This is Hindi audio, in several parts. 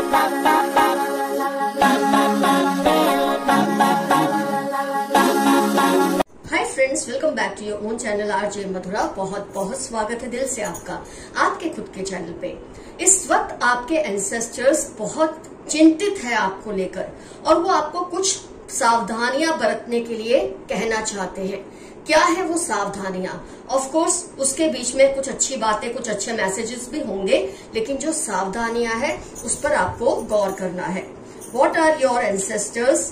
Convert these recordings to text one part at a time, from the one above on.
Hi friends, welcome back to your own channel RJ Madhura. बहुत बहुत स्वागत है दिल से आपका आपके खुद के चैनल पे। इस वक्त आपके एंसेस्टर्स बहुत चिंतित है आपको लेकर और वो आपको कुछ सावधानियां बरतने के लिए कहना चाहते हैं। क्या है वो सावधानियां? ऑफ कोर्स उसके बीच में कुछ अच्छी बातें, कुछ अच्छे मैसेजेस भी होंगे, लेकिन जो सावधानियां है उस पर आपको गौर करना है। What are your ancestors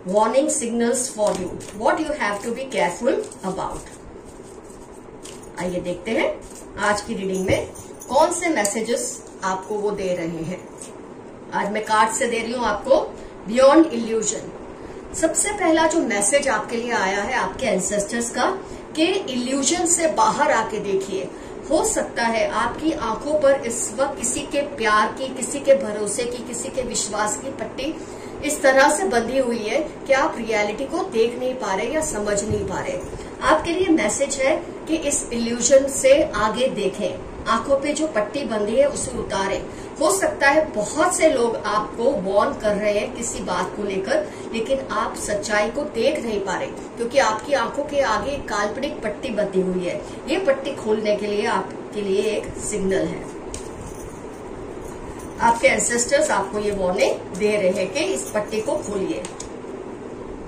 warning signals for you? What you have to be careful about? आइए देखते हैं आज की रीडिंग में कौन से मैसेजेस आपको वो दे रहे हैं। आज मैं कार्ड से दे रही हूं आपको बियॉन्ड इल्यूजन। सबसे पहला जो मैसेज आपके लिए आया है आपके एंसेस्टर्स का कि इल्यूजन से बाहर आके देखिए। हो सकता है आपकी आंखों पर इस वक्त किसी के प्यार की, किसी के भरोसे की, किसी के विश्वास की पट्टी इस तरह से बंधी हुई है कि आप रियलिटी को देख नहीं पा रहे या समझ नहीं पा रहे। आपके लिए मैसेज है कि इस इल्यूजन से आगे देखें, आंखों पे जो पट्टी बंधी है उसे उतारें। हो सकता है बहुत से लोग आपको वार्न कर रहे हैं किसी बात को लेकर, लेकिन आप सच्चाई को देख नहीं पा रहे क्योंकि आपकी आंखों के आगे एक काल्पनिक पट्टी बंधी हुई है। ये पट्टी खोलने के लिए आपके लिए एक सिग्नल है। आपके एंसेस्टर्स आपको ये वार्निंग दे रहे हैं कि इस पट्टी को खोलिए।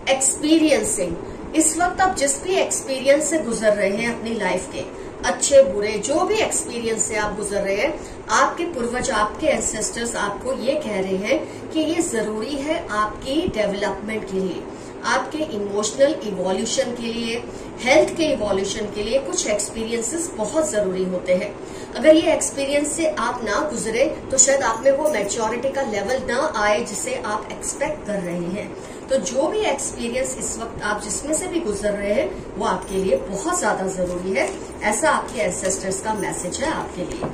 एक्सपीरियंसिंग, इस वक्त आप जिस भी एक्सपीरियंस से गुजर रहे हैं अपनी लाइफ के, अच्छे बुरे जो भी एक्सपीरियंस से आप गुजर रहे हैं, आपके पूर्वज, आपके एंसेस्टर्स आपको ये कह रहे हैं कि ये जरूरी है आपकी डेवलपमेंट के लिए, आपके इमोशनल इवोल्यूशन के लिए, हेल्थ के इवोल्यूशन के लिए कुछ एक्सपीरियंसेस बहुत जरूरी होते हैं। अगर ये एक्सपीरियंस से आप ना गुजरे तो शायद आप में वो मैच्योरिटी का लेवल ना आए जिसे आप एक्सपेक्ट कर रहे हैं। तो जो भी एक्सपीरियंस इस वक्त आप जिसमें से भी गुजर रहे हैं वो आपके लिए बहुत ज्यादा जरूरी है। ऐसा आपके एंसेस्टर्स का मैसेज है आपके लिए।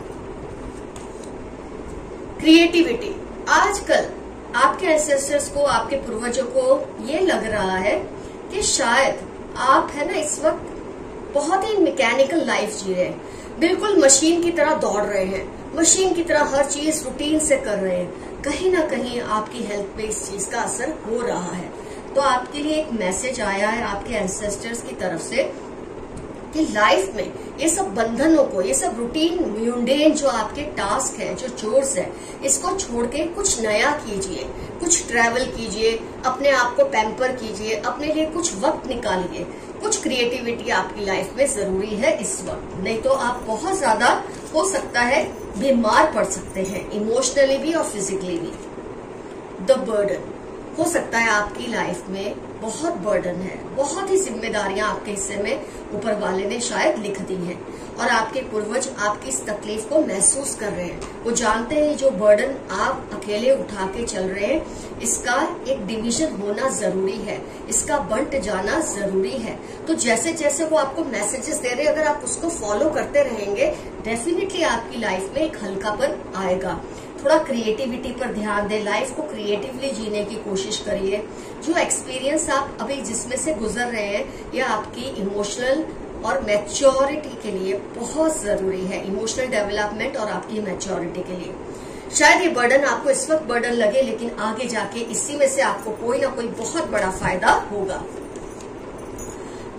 क्रिएटिविटी, आजकल आपके एंसेस्टर्स को, आपके पूर्वजों को ये लग रहा है कि शायद आप है ना इस वक्त बहुत ही मैकेनिकल लाइफ जी रहे हैं, बिल्कुल मशीन की तरह दौड़ रहे हैं, मशीन की तरह हर चीज रूटीन से कर रहे हैं। कहीं ना कहीं आपकी हेल्थ पे इस चीज का असर हो रहा है। तो आपके लिए एक मैसेज आया है आपके एंसेस्टर्स की तरफ से कि लाइफ में ये सब बंधनों को, ये सब रूटीन म्यूंडेन जो आपके टास्क है, जो चोर्स है, इसको छोड़ के कुछ नया कीजिए, कुछ ट्रैवल कीजिए, अपने आप को पैम्पर कीजिए, अपने लिए कुछ वक्त निकालिए। कुछ क्रिएटिविटी आपकी लाइफ में जरूरी है इस वक्त, नहीं तो आप बहुत ज्यादा हो सकता है बीमार पड़ सकते हैं, इमोशनली भी और फिजिकली भी। द बर्डन, हो सकता है आपकी लाइफ में बहुत बर्डन है, बहुत ही जिम्मेदारियां आपके हिस्से में ऊपर वाले ने शायद लिख दी हैं और आपके पूर्वज आपकी इस तकलीफ को महसूस कर रहे हैं। वो जानते हैं जो बर्डन आप अकेले उठा के चल रहे हैं, इसका एक डिवीजन होना जरूरी है, इसका बंट जाना जरूरी है। तो जैसे जैसे वो आपको मैसेजेस दे रहे हैं, अगर आप उसको फॉलो करते रहेंगे, डेफिनेटली आपकी लाइफ में एक हल्कापन आएगा। थोड़ा क्रिएटिविटी पर ध्यान दें, लाइफ को क्रिएटिवली जीने की कोशिश करिए। जो एक्सपीरियंस आप अभी जिसमें से गुजर रहे हैं, यह आपकी इमोशनल और मैच्योरिटी के लिए बहुत जरूरी है, इमोशनल डेवलपमेंट और आपकी मैच्योरिटी के लिए। शायद ये बर्डन आपको इस वक्त बर्डन लगे, लेकिन आगे जाके इसी में से आपको कोई ना कोई बहुत बड़ा फायदा होगा।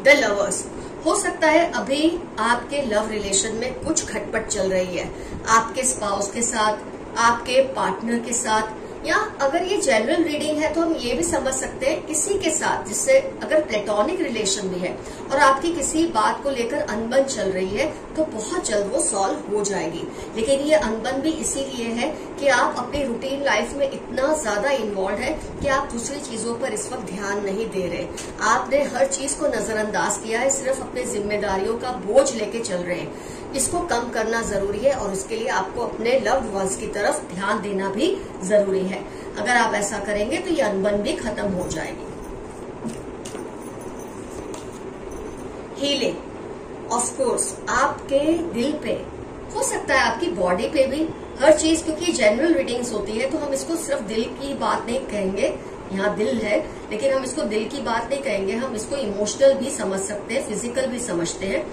द लवर्स, हो सकता है अभी आपके लव रिलेशन में कुछ खटपट चल रही है, आपके स्पाउस के साथ, आपके पार्टनर के साथ, या अगर ये जनरल रीडिंग है तो हम ये भी समझ सकते हैं किसी के साथ जिससे अगर प्लेटोनिक रिलेशन भी है और आपकी किसी बात को लेकर अनबन चल रही है तो बहुत जल्द वो सॉल्व हो जाएगी। लेकिन ये अनबन भी इसीलिए है कि आप अपनी रूटीन लाइफ में इतना ज्यादा इन्वॉल्व है कि आप दूसरी चीजों पर इस वक्त ध्यान नहीं दे रहे। आपने हर चीज को नजरअंदाज किया है, सिर्फ अपने जिम्मेदारियों का बोझ लेके चल रहे हैं। इसको कम करना जरूरी है और इसके लिए आपको अपने लव्ड वंस की तरफ ध्यान देना भी जरूरी है। अगर आप ऐसा करेंगे तो ये अनबन भी खत्म हो जाएगी। हीलिंग, ऑफ कोर्स आपके दिल पे, हो सकता है आपकी बॉडी पे भी, हर चीज, क्योंकि जनरल रीडिंग्स होती है तो हम इसको सिर्फ दिल की बात नहीं कहेंगे, यहाँ दिल है लेकिन हम इसको दिल की बात नहीं कहेंगे, हम इसको इमोशनल भी समझ सकते हैं, फिजिकल भी समझते हैं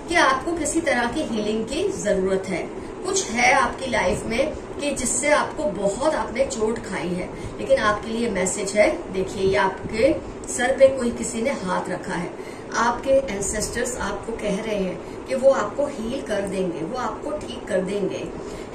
कि आपको किसी तरह की हीलिंग की जरूरत है। कुछ है आपकी लाइफ में कि जिससे आपको बहुत आपने चोट खाई है, लेकिन आपके लिए मैसेज है। देखिए, ये आपके सर पे कोई किसी ने हाथ रखा है। आपके एंसेस्टर्स आपको कह रहे हैं कि वो आपको हील कर देंगे, वो आपको ठीक कर देंगे।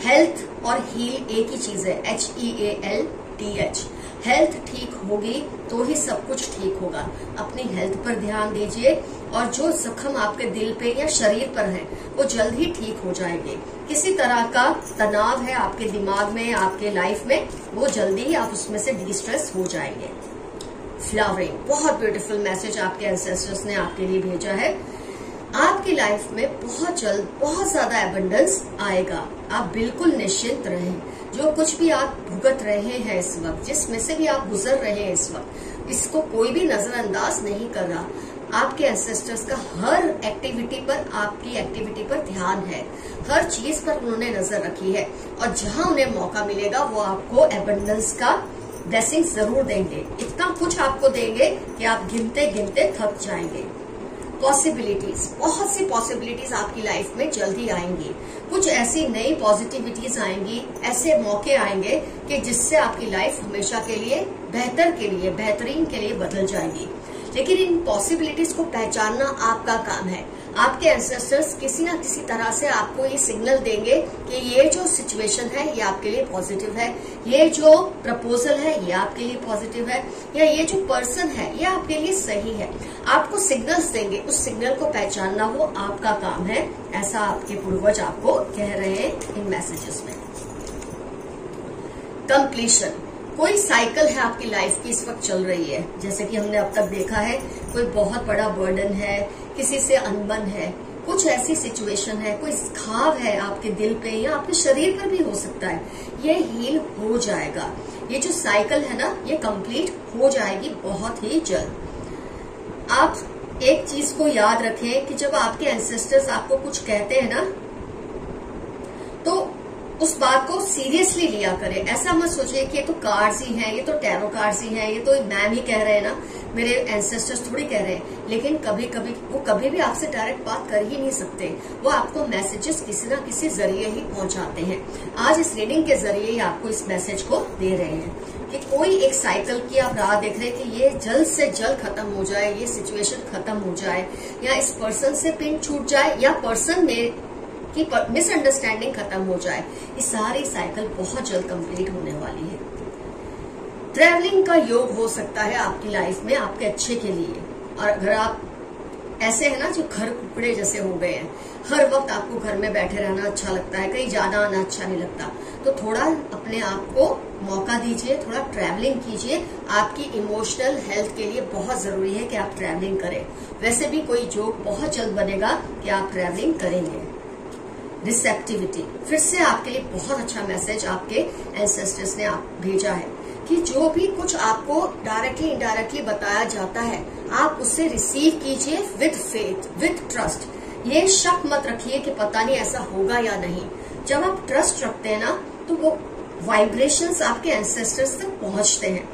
हेल्थ और हील एक ही चीज है, HEALTH। हेल्थ ठीक होगी तो ही सब कुछ ठीक होगा। अपनी हेल्थ पर ध्यान दीजिए और जो जख्म आपके दिल पे या शरीर पर है वो जल्द ही ठीक हो जाएंगे। किसी तरह का तनाव है आपके दिमाग में, आपके लाइफ में, वो जल्दी ही आप उसमें से डिस्ट्रेस हो जाएंगे। फ्लावरिंग, बहुत ब्यूटीफुल मैसेज आपके एंसेस्टर्स ने आपके लिए भेजा है। आपकी लाइफ में बहुत जल्द बहुत ज्यादा एबंडेंस आएगा। आप बिल्कुल निश्चिंत रहें। जो कुछ भी आप भुगत रहे हैं इस वक्त, जिसमें से भी आप गुजर रहे हैं इस वक्त, इसको कोई भी नजरअंदाज नहीं कर रहा। आपके एंसेस्टर्स का हर एक्टिविटी पर, आपकी एक्टिविटी पर ध्यान है, हर चीज पर उन्होंने नजर रखी है और जहां उन्हें मौका मिलेगा वो आपको एबंडेंस का ब्लेसिंग जरूर देंगे। इतना कुछ आपको देंगे कि आप गिनते गिनते थक जाएंगे। पॉसिबिलिटीज, बहुत सी पॉसिबिलिटीज आपकी लाइफ में जल्दी आएंगी। कुछ ऐसी नई पॉजिटिविटीज आएंगी, ऐसे मौके आएंगे कि जिससे आपकी लाइफ हमेशा के लिए बेहतर के लिए, बेहतरीन के लिए बदल जाएगी। लेकिन इन पॉसिबिलिटीज को पहचानना आपका काम है। आपके एंसेस्टर्स किसी न किसी तरह से आपको ये सिग्नल देंगे कि ये जो सिचुएशन है ये आपके लिए पॉजिटिव है, ये जो प्रपोजल है ये आपके लिए पॉजिटिव है, या ये जो पर्सन है ये आपके लिए सही है। आपको सिग्नल्स देंगे, उस सिग्नल को पहचानना वो आपका काम है। ऐसा आपके पूर्वज आपको कह रहे हैं इन मैसेजेस में। कंप्लीशन, कोई साइकिल है आपकी लाइफ की इस वक्त चल रही है। जैसे कि हमने अब तक देखा है, कोई बहुत बड़ा बर्डन है, किसी से अनबन है, कुछ ऐसी सिचुएशन है, कोई घाव है आपके दिल पे या आपके शरीर पर भी हो सकता है, ये हील हो जाएगा। ये जो साइकिल है ना, ये कंप्लीट हो जाएगी बहुत ही जल्द। आप एक चीज को याद रखें कि जब आपके एंसेस्टर्स आपको कुछ कहते हैं ना, तो उस बात को सीरियसली लिया करें। ऐसा मत सोचिए कि ये तो कार्ड्स ही हैं, ये तो टैरो कार्ड्स ही हैं, ये तो मैम ही कह रहे हैं ना, मेरे एंसेस्टर्स थोड़ी कह रहे हैं। लेकिन कभी कभी वो कभी भी आपसे डायरेक्ट बात कर ही नहीं सकते, वो आपको मैसेजेस किसी ना किसी जरिए ही पहुंचाते हैं। आज इस रीडिंग के जरिए ही आपको इस मैसेज को दे रहे हैं कि कोई एक साइकिल की आप राह देख रहे हैं कि ये जल्द से जल्द खत्म हो जाए, ये सिचुएशन खत्म हो जाए, या इस पर्सन से पिन छूट जाए, या पर्सन में की मिसअंडरस्टैंडिंग खत्म हो जाए। ये सारी साइकिल बहुत जल्द कंप्लीट होने वाली है। ट्रैवलिंग का योग हो सकता है आपकी लाइफ में आपके अच्छे के लिए। और अगर आप ऐसे है ना जो घर कुकड़े जैसे हो गए हैं, हर वक्त आपको घर में बैठे रहना अच्छा लगता है, कहीं जाना आना अच्छा नहीं लगता, तो थोड़ा अपने आप को मौका दीजिए, थोड़ा ट्रैवलिंग कीजिए। आपकी इमोशनल हेल्थ के लिए बहुत जरूरी है कि आप ट्रैवलिंग करें। वैसे भी कोई जोक बहुत जल्द बनेगा कि आप ट्रैवलिंग करेंगे। रिसेप्टिविटी, फिर से आपके लिए बहुत अच्छा मैसेज आपके एंसेस्टर्स ने आप भेजा है कि जो भी कुछ आपको डायरेक्टली इनडायरेक्टली बताया जाता है, आप उससे रिसीव कीजिए विद फेथ, विद ट्रस्ट। ये शक मत रखिए कि पता नहीं ऐसा होगा या नहीं। जब आप ट्रस्ट रखते हैं ना, तो वो वाइब्रेशंस आपके एंसेस्टर्स तक पहुंचते हैं।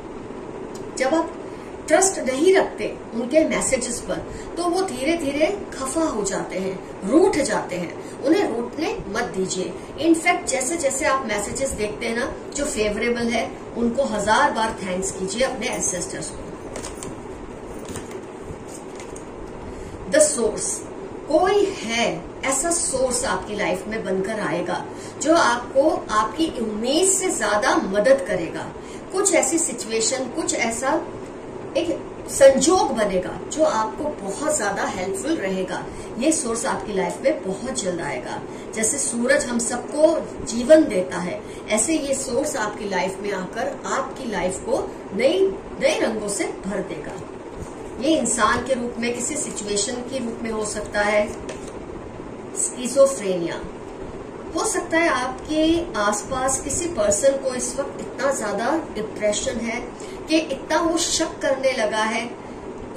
जब आप ट्रस्ट नहीं रखते उनके मैसेजेस पर, तो वो धीरे धीरे खफा हो जाते हैं, रूठ जाते हैं। उन्हें रूठने मत दीजिए। इनफैक्ट जैसे जैसे आप मैसेजेस देखते हैं ना जो फेवरेबल है, उनको 1000 बार थैंक्स कीजिए अपने एंसेस्टर्स को। द सोर्स, कोई है ऐसा सोर्स आपकी लाइफ में बनकर आएगा जो आपको आपकी उम्मीद से ज्यादा मदद करेगा। कुछ ऐसी सिचुएशन, कुछ ऐसा एक संजोग बनेगा जो आपको बहुत ज्यादा हेल्पफुल रहेगा। ये सोर्स आपकी लाइफ में बहुत जल्द आएगा। जैसे सूरज हम सबको जीवन देता है, ऐसे ये सोर्स आपकी लाइफ में आकर आपकी लाइफ को नए रंगों से भर देगा। ये इंसान के रूप में, किसी सिचुएशन के रूप में हो सकता है। स्किज़ोफ्रेनिया, हो सकता है आपके आसपास किसी पर्सन को इस वक्त इतना ज्यादा डिप्रेशन है कि इतना वो शक करने लगा है,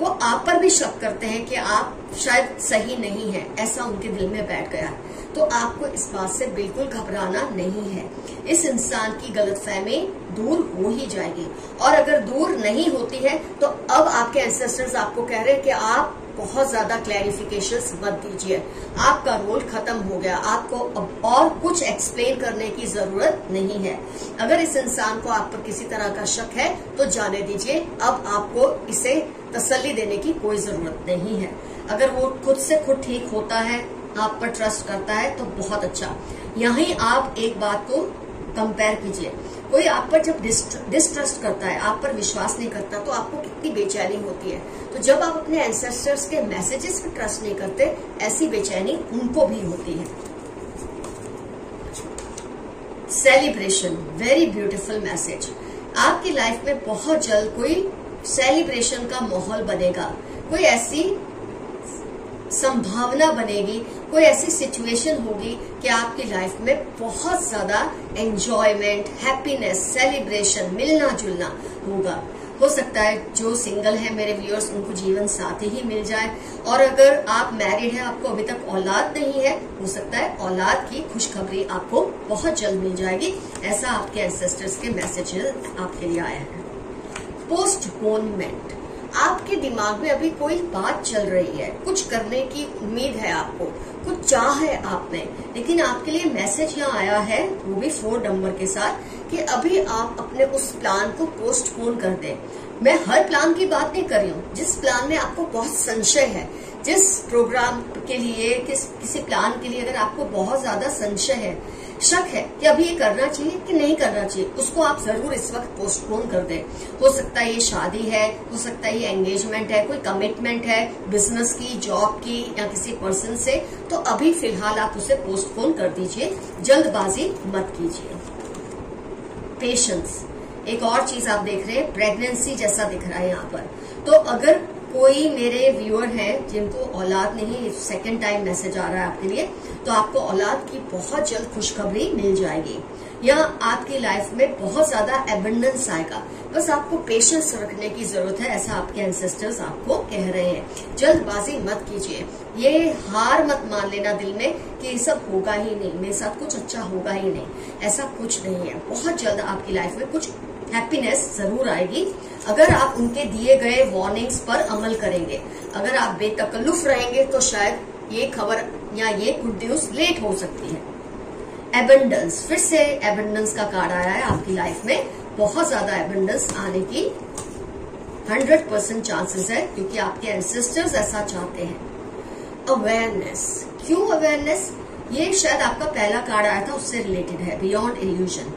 वो आप पर भी शक करते हैं कि आप शायद सही नहीं है, ऐसा उनके दिल में बैठ गया। तो आपको इस बात से बिल्कुल घबराना नहीं है। इस इंसान की गलतफहमी दूर हो ही जाएगी। और अगर दूर नहीं होती है तो अब आपके एंसेस्टर्स आपको कह रहे हैं कि आप बहुत ज्यादा क्लैरिफिकेशंस मत दीजिए। आपका रोल खत्म हो गया, आपको अब और कुछ एक्सप्लेन करने की जरूरत नहीं है। अगर इस इंसान को आप पर किसी तरह का शक है तो जाने दीजिए, अब आपको इसे तसल्ली देने की कोई जरूरत नहीं है। अगर वो खुद से खुद ठीक होता है, आप पर ट्रस्ट करता है तो बहुत अच्छा। यहीं आप एक बात को कंपेयर कीजिए, कोई आप पर जब डिस्ट्रस्ट करता है, आप पर विश्वास नहीं करता, तो आपको कितनी बेचैनी होती है। तो जब आप अपने एंसेस्टर्स के मैसेजेस पर ट्रस्ट नहीं करते, ऐसी बेचैनी उनको भी होती है। Celebration, very beautiful message. आपकी लाइफ में बहुत जल्द कोई सेलिब्रेशन का माहौल बनेगा, कोई ऐसी संभावना बनेगी, कोई ऐसी सिचुएशन होगी कि आपकी लाइफ में बहुत ज्यादा एंजॉयमेंट, हैप्पीनेस, सेलिब्रेशन, मिलना जुलना होगा। हो सकता है जो सिंगल है मेरे व्यूअर्स, उनको जीवन साथी ही मिल जाए, और अगर आप मैरिड हैं, आपको अभी तक औलाद नहीं है, हो सकता है औलाद की खुशखबरी आपको बहुत जल्द मिल जाएगी। ऐसा आपके एंसेस्टर्स के मैसेज आपके लिए आया है। पोस्टपोनमेंट, आपके दिमाग में अभी कोई बात चल रही है, कुछ करने की उम्मीद है आपको, कुछ चाह है आप में, लेकिन आपके लिए मैसेज यहाँ आया है, वो भी 4 नंबर के साथ, कि अभी आप अपने उस प्लान को पोस्टपोन कर दें। मैं हर प्लान की बात नहीं कर रही हूँ, जिस प्लान में आपको बहुत संशय है, जिस प्रोग्राम के लिए, किसी प्लान के लिए अगर आपको बहुत ज्यादा संशय है, शक है कि अभी ये करना चाहिए कि नहीं करना चाहिए, उसको आप जरूर इस वक्त पोस्टपोन कर दें। हो सकता है ये शादी है, हो सकता है ये एंगेजमेंट है, कोई कमिटमेंट है बिजनेस की, जॉब की, या किसी पर्सन से, तो अभी फिलहाल आप उसे पोस्टपोन कर दीजिए, जल्दबाजी मत कीजिए। पेशेंस, एक और चीज आप देख रहे हैं, प्रेगनेंसी जैसा दिख रहा है यहाँ पर। तो अगर कोई मेरे व्यूअर हैं जिनको औलाद नहीं, सेकंड टाइम मैसेज आ रहा है आपके लिए, तो आपको औलाद की बहुत जल्द खुशखबरी मिल जाएगी, या आपकी लाइफ में बहुत ज्यादा एबंडेंस आएगा। बस आपको पेशेंस रखने की जरूरत है, ऐसा आपके एंसेस्टर्स आपको कह रहे हैं। जल्दबाजी मत कीजिए, ये हार मत मान लेना दिल में कि ये सब होगा ही नहीं, मेरे साथ कुछ अच्छा होगा ही नहीं, ऐसा कुछ नहीं है। बहुत जल्द आपकी लाइफ में कुछ हैप्पीनेस जरूर आएगी, अगर आप उनके दिए गए वार्निंग्स पर अमल करेंगे। अगर आप बेतकल्लुफ रहेंगे तो शायद ये खबर या ये गुड न्यूज लेट हो सकती है। एबंडेंस, फिर से एबंडेंस का कार्ड आया है आपकी लाइफ में, बहुत ज्यादा एबंडेंस आने की 100% चांसेस है, क्योंकि आपके एंसेस्टर्स ऐसा चाहते हैं। अवेयरनेस, क्यों अवेयरनेस? ये शायद आपका पहला कार्ड आया था, उससे रिलेटेड है, बियॉन्ड इल्यूजन।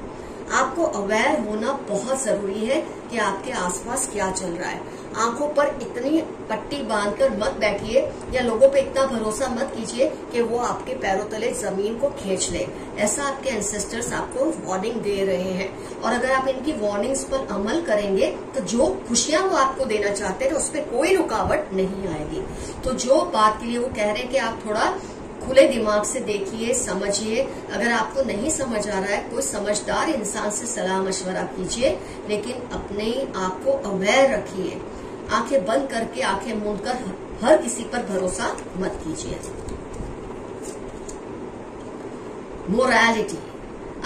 आपको अवेयर होना बहुत जरूरी है कि आपके आसपास क्या चल रहा है। आंखों पर इतनी पट्टी बांधकर मत बैठिए, या लोगों पे इतना भरोसा मत कीजिए कि वो आपके पैरों तले जमीन को खींच ले। ऐसा आपके एंसेस्टर्स आपको वार्निंग दे रहे हैं, और अगर आप इनकी वार्निंग्स पर अमल करेंगे तो जो खुशियां वो आपको देना चाहते हैं उस पर कोई रुकावट नहीं आएगी। तो जो बात के लिए वो कह रहे हैं कि आप थोड़ा खुले दिमाग से देखिए, समझिए। अगर आपको नहीं समझ आ रहा है, कोई समझदार इंसान से सलाह मशवरा कीजिए, लेकिन अपने आप को अवेयर रखिए। आंखें बंद करके, आंखें मूंदकर हर किसी पर भरोसा मत कीजिए। मोरालिटी,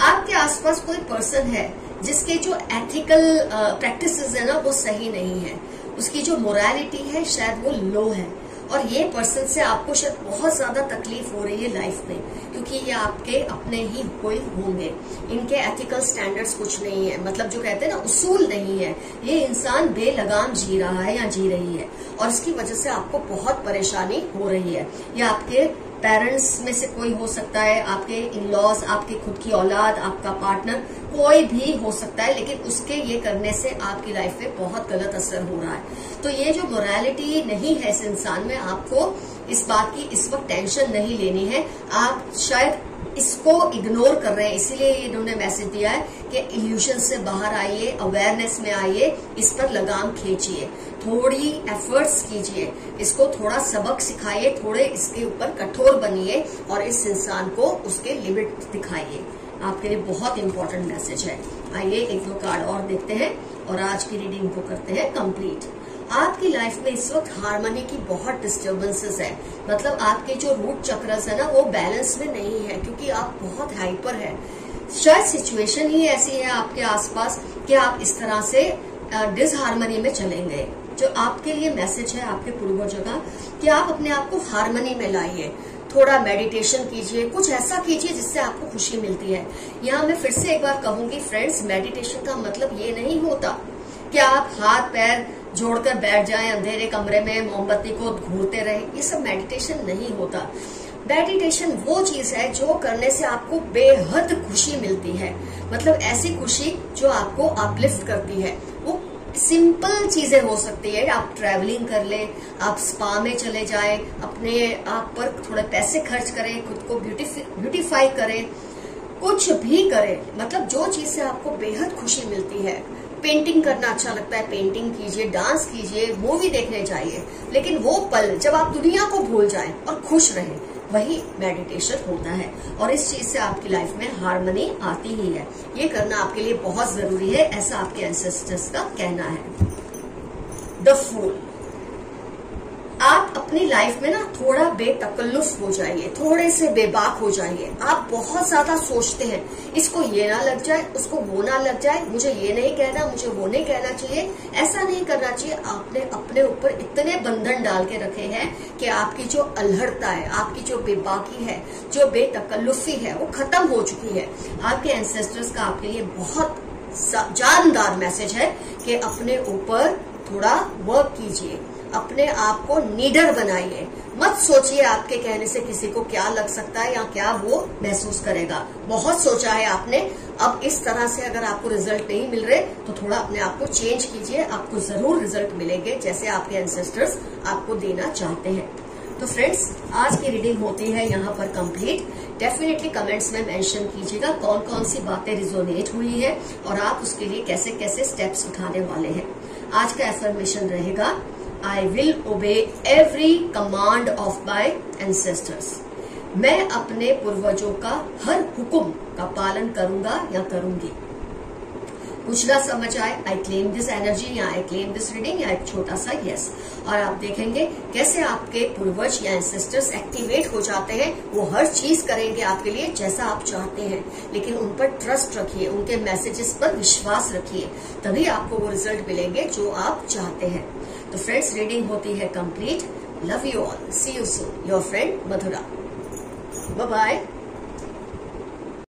आपके आसपास कोई पर्सन है जिसके जो एथिकल प्रैक्टिसेस है ना, वो सही नहीं है, उसकी जो मोरालिटी है शायद वो लो है, और ये पर्सन से आपको शायद बहुत ज्यादा तकलीफ हो रही है लाइफ में, क्योंकि ये आपके अपने ही कोई होंगे। इनके एथिकल स्टैंडर्ड्स कुछ नहीं है, मतलब जो कहते हैं ना, उसूल नहीं है। ये इंसान बेलगाम जी रहा है या जी रही है, और इसकी वजह से आपको बहुत परेशानी हो रही है। या आपके पेरेंट्स में से कोई हो सकता है, आपके इन लॉज, आपकी खुद की औलाद, आपका पार्टनर, कोई भी हो सकता है, लेकिन उसके ये करने से आपकी लाइफ में बहुत गलत असर हो रहा है। तो ये जो मोरालिटी नहीं है इस इंसान में, आपको इस बात की इस वक्त टेंशन नहीं लेनी है। आप शायद इसको इग्नोर कर रहे हैं, इसीलिए इन्होंने मैसेज दिया है कि इल्यूशन से बाहर आइए, अवेयरनेस में आइए, इस पर लगाम खींचिए, थोड़ी एफर्ट्स कीजिए, इसको थोड़ा सबक सिखाइए, थोड़े इसके ऊपर कठोर बनिए, और इस इंसान को उसके लिमिट दिखाइए। आपके लिए बहुत इंपॉर्टेंट मैसेज है। आइए 1-2 कार्ड और देखते हैं, और आज की रीडिंग को करते हैं कंप्लीट। आपकी लाइफ में इस वक्त हार्मनी की बहुत डिस्टर्बेंसेस है, मतलब आपके जो रूट चक्रस है ना, वो बैलेंस में नहीं है, क्योंकि आप बहुत हाइपर है। शायद सिचुएशन ही ऐसी है आपके आसपास कि आप इस तरह से डिसहार्मनी में चलेंगे। जो आपके लिए मैसेज है आपके पूर्वजों का कि आप अपने आप को हार्मनी में लाइए, थोड़ा मेडिटेशन कीजिए, कुछ ऐसा कीजिए जिससे आपको खुशी मिलती है। यहाँ मैं फिर से एक बार कहूंगी फ्रेंड्स, मेडिटेशन का मतलब ये नहीं होता कि आप हाथ पैर जोड़कर बैठ जाएं अंधेरे कमरे में मोमबत्ती को घूरते रहे, ये सब मेडिटेशन नहीं होता। मेडिटेशन वो चीज है जो करने से आपको बेहद खुशी मिलती है, मतलब ऐसी खुशी जो आपको अपलिफ्ट करती है। वो सिंपल चीजें हो सकती है, आप ट्रैवलिंग कर लें, आप स्पा में चले जाएं, अपने आप पर थोड़े पैसे खर्च करें, खुद को ब्यूटीफाई करें, कुछ भी करें, मतलब जो चीज से आपको बेहद खुशी मिलती है। पेंटिंग करना अच्छा लगता है, पेंटिंग कीजिए, डांस कीजिए, मूवी देखने जाइए, लेकिन वो पल जब आप दुनिया को भूल जाएं और खुश रहें, वही मेडिटेशन होता है। और इस चीज से आपकी लाइफ में हार्मनी आती ही है। ये करना आपके लिए बहुत जरूरी है, ऐसा आपके एंसेस्टर्स का कहना है। द फूल, आप अपनी लाइफ में ना थोड़ा बेतकल्लुफ हो जाइए, थोड़े से बेबाक हो जाइए। आप बहुत ज्यादा सोचते हैं, इसको ये ना लग जाए, उसको वो ना लग जाए, मुझे ये नहीं कहना, मुझे वो नहीं कहना चाहिए, ऐसा नहीं करना चाहिए। आपने अपने ऊपर इतने बंधन डाल के रखे हैं कि आपकी जो अल्हड़ता है, आपकी जो बेबाकी है, जो बेतकल्लुफी है, वो खत्म हो चुकी है। आपके एंसेस्टर्स का आपके लिए बहुत जानदार मैसेज है कि अपने ऊपर थोड़ा वर्क कीजिए, अपने आप को निडर बनाइए। मत सोचिए आपके कहने से किसी को क्या लग सकता है या क्या वो महसूस करेगा। बहुत सोचा है आपने, अब इस तरह से अगर आपको रिजल्ट नहीं मिल रहे तो थोड़ा अपने आप को चेंज कीजिए, आपको जरूर रिजल्ट मिलेंगे जैसे आपके एंसेस्टर्स आपको देना चाहते हैं। तो फ्रेंड्स, आज की रीडिंग होती है यहाँ पर कंप्लीट। डेफिनेटली कमेंट्स में मेंशन कीजिएगा कौन कौन सी बातें रिजोनेट हुई है और आप उसके लिए कैसे कैसे स्टेप्स उठाने वाले हैं। आज का एफर्मेशन रहेगा, I will obey every command of my ancestors. मैं अपने पूर्वजों का हर हुक्म का पालन करूंगा या करूंगी। कुछ ना समझ आए, आई क्लेम दिस एनर्जी या आई क्लेम दिस रीडिंग या एक छोटा सा यस, और आप देखेंगे कैसे आपके पूर्वज या एंसेस्टर्स एक्टिवेट हो जाते हैं। वो हर चीज करेंगे आपके लिए जैसा आप चाहते हैं, लेकिन उन पर ट्रस्ट रखिए, उनके मैसेजेस पर विश्वास रखिए, तभी आपको वो रिजल्ट मिलेंगे जो आप चाहते हैं। तो फ्रेंड्स, रीडिंग होती है complete. Love you all, see you soon, your friend Madhura. Bye bye.